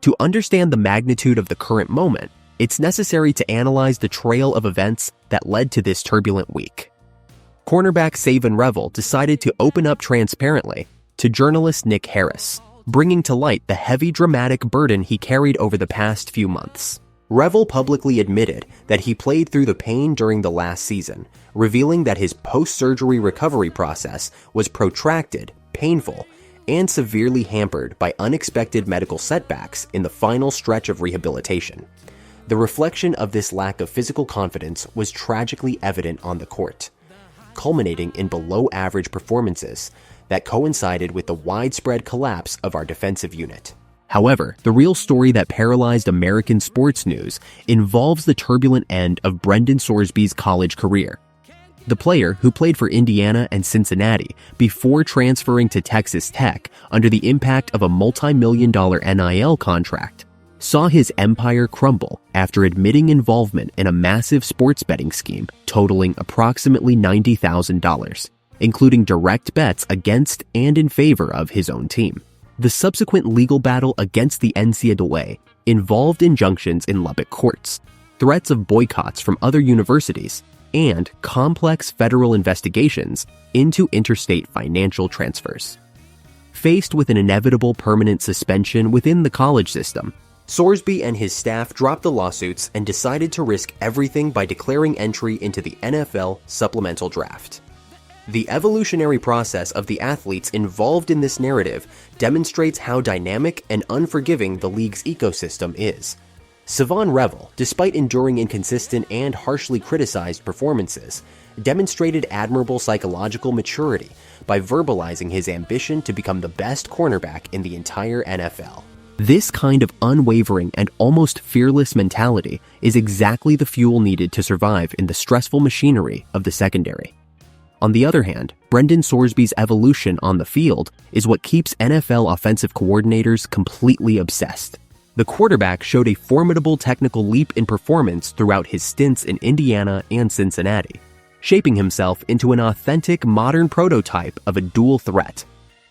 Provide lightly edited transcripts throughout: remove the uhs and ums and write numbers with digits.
To understand the magnitude of the current moment, it's necessary to analyze the trail of events that led to this turbulent week. Cornerback Savon Revel decided to open up transparently to journalist Nick Harris, bringing to light the heavy dramatic burden he carried over the past few months. Revel publicly admitted that he played through the pain during the last season, revealing that his post-surgery recovery process was protracted, painful, and severely hampered by unexpected medical setbacks in the final stretch of rehabilitation. The reflection of this lack of physical confidence was tragically evident on the court, culminating in below-average performances that coincided with the widespread collapse of our defensive unit. However, the real story that paralyzed American sports news involves the turbulent end of Brendan Sorsby's college career. The player, who played for Indiana and Cincinnati before transferring to Texas Tech under the impact of a multi-million-dollar NIL contract, saw his empire crumble after admitting involvement in a massive sports betting scheme totaling approximately $90,000, including direct bets against and in favor of his own team. The subsequent legal battle against the NCAA involved injunctions in Lubbock courts, threats of boycotts from other universities, and complex federal investigations into interstate financial transfers. Faced with an inevitable permanent suspension within the college system, Sorsby and his staff dropped the lawsuits and decided to risk everything by declaring entry into the NFL Supplemental Draft. The evolutionary process of the athletes involved in this narrative demonstrates how dynamic and unforgiving the league's ecosystem is. Savon Revel, despite enduring inconsistent and harshly criticized performances, demonstrated admirable psychological maturity by verbalizing his ambition to become the best cornerback in the entire NFL. This kind of unwavering and almost fearless mentality is exactly the fuel needed to survive in the stressful machinery of the secondary. On the other hand, Brendan Sorsby's evolution on the field is what keeps NFL offensive coordinators completely obsessed. The quarterback showed a formidable technical leap in performance throughout his stints in Indiana and Cincinnati, shaping himself into an authentic modern prototype of a dual threat,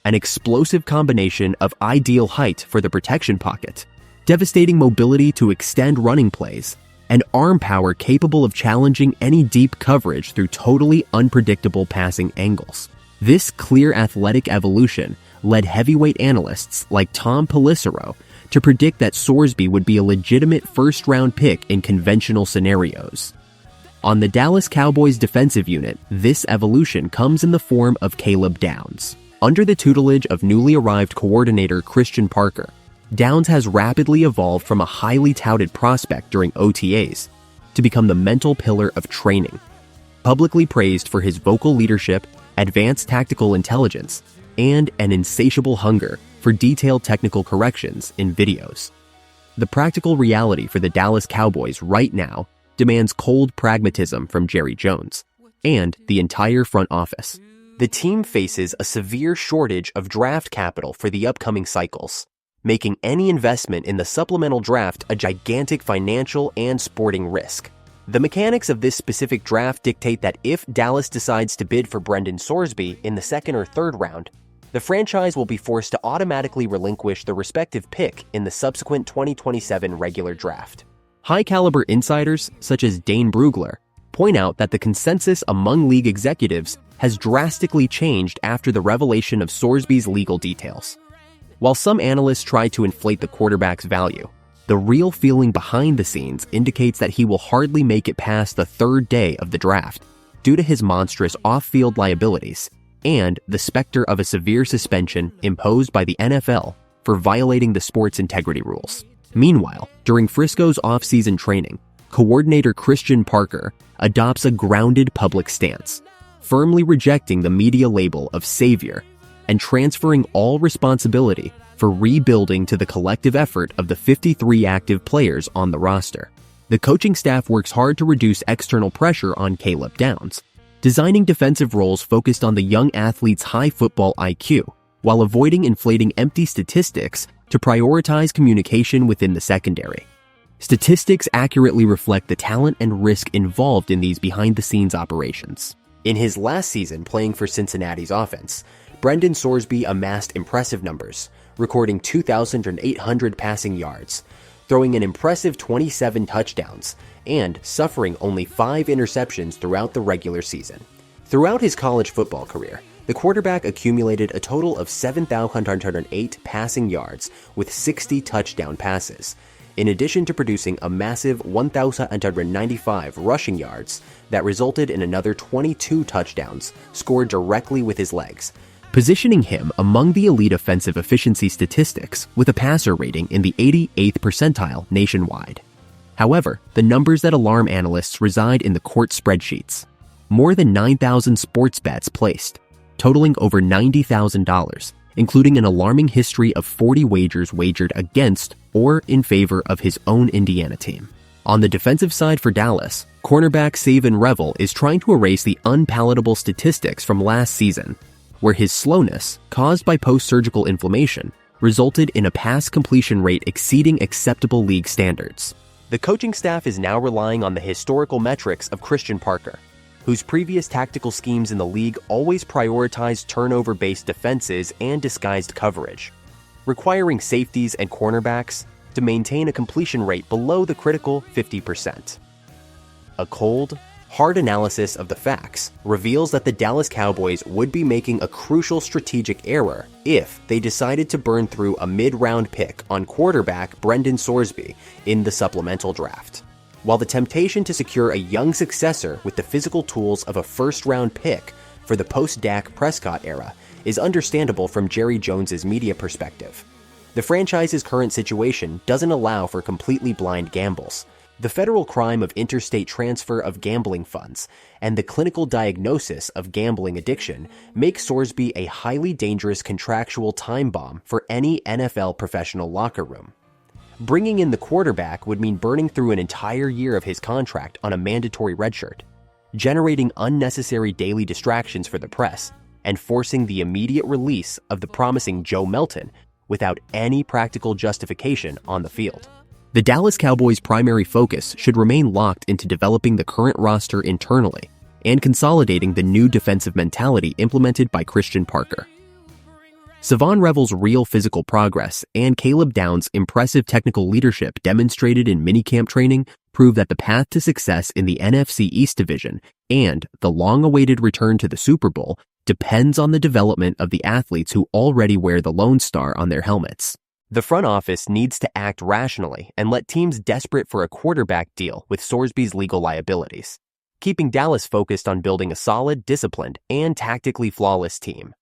an explosive combination of ideal height for the protection pocket, devastating mobility to extend running plays, and arm power capable of challenging any deep coverage through totally unpredictable passing angles. This clear athletic evolution led heavyweight analysts like Tom Pelissero to predict that Sorsby would be a legitimate first-round pick in conventional scenarios. On the Dallas Cowboys defensive unit, this evolution comes in the form of Caleb Downs. Under the tutelage of newly arrived coordinator Christian Parker, Downs has rapidly evolved from a highly touted prospect during OTAs to become the mental pillar of training, publicly praised for his vocal leadership, advanced tactical intelligence, and an insatiable hunger for detailed technical corrections in videos. The practical reality for the Dallas Cowboys right now demands cold pragmatism from Jerry Jones and the entire front office. The team faces a severe shortage of draft capital for the upcoming cycles, making any investment in the supplemental draft a gigantic financial and sporting risk. The mechanics of this specific draft dictate that if Dallas decides to bid for Brendan Sorsby in the second or third round, the franchise will be forced to automatically relinquish the respective pick in the subsequent 2027 regular draft. High-caliber insiders, such as Dane Brugler, point out that the consensus among league executives has drastically changed after the revelation of Sorsby's legal details. While some analysts try to inflate the quarterback's value, the real feeling behind the scenes indicates that he will hardly make it past the third day of the draft due to his monstrous off-field liabilities and the specter of a severe suspension imposed by the NFL for violating the sport's integrity rules. Meanwhile, during Frisco's off-season training, coordinator Christian Parker adopts a grounded public stance, firmly rejecting the media label of savior and transferring all responsibility for rebuilding to the collective effort of the 53 active players on the roster. The coaching staff works hard to reduce external pressure on Caleb Downs, designing defensive roles focused on the young athlete's high football IQ, while avoiding inflating empty statistics to prioritize communication within the secondary. Statistics accurately reflect the talent and risk involved in these behind-the-scenes operations. In his last season playing for Cincinnati's offense, Brendan Sorsby amassed impressive numbers, recording 2,800 passing yards, throwing an impressive 27 touchdowns, and suffering only 5 interceptions throughout the regular season. Throughout his college football career, the quarterback accumulated a total of 7,108 passing yards with 60 touchdown passes, in addition to producing a massive 1,195 rushing yards that resulted in another 22 touchdowns scored directly with his legs, positioning him among the elite offensive efficiency statistics with a passer rating in the 88th percentile nationwide. However, the numbers that alarm analysts reside in the court spreadsheets. More than 9,000 sports bets placed, totaling over $90,000, including an alarming history of 40 wagers wagered against or in favor of his own Indiana team. On the defensive side for Dallas, cornerback Savon Revel is trying to erase the unpalatable statistics from last season, where his slowness, caused by post-surgical inflammation, resulted in a pass completion rate exceeding acceptable league standards. The coaching staff is now relying on the historical metrics of Christian Parker, whose previous tactical schemes in the league always prioritized turnover-based defenses and disguised coverage, requiring safeties and cornerbacks to maintain a completion rate below the critical 50%. A cold, hard analysis of the facts reveals that the Dallas Cowboys would be making a crucial strategic error if they decided to burn through a mid-round pick on quarterback Brendan Sorsby in the supplemental draft. While the temptation to secure a young successor with the physical tools of a first-round pick for the post-Dak Prescott era is understandable from Jerry Jones's media perspective, the franchise's current situation doesn't allow for completely blind gambles. The federal crime of interstate transfer of gambling funds and the clinical diagnosis of gambling addiction make Sorsby a highly dangerous contractual time bomb for any NFL professional locker room. Bringing in the quarterback would mean burning through an entire year of his contract on a mandatory redshirt, generating unnecessary daily distractions for the press, and forcing the immediate release of the promising Joe Melton without any practical justification on the field. The Dallas Cowboys' primary focus should remain locked into developing the current roster internally and consolidating the new defensive mentality implemented by Christian Parker. Savon Revel's real physical progress and Caleb Downs' impressive technical leadership demonstrated in minicamp training prove that the path to success in the NFC East Division and the long-awaited return to the Super Bowl depends on the development of the athletes who already wear the Lone Star on their helmets. The front office needs to act rationally and let teams desperate for a quarterback deal with Sorsby's legal liabilities, keeping Dallas focused on building a solid, disciplined, and tactically flawless team.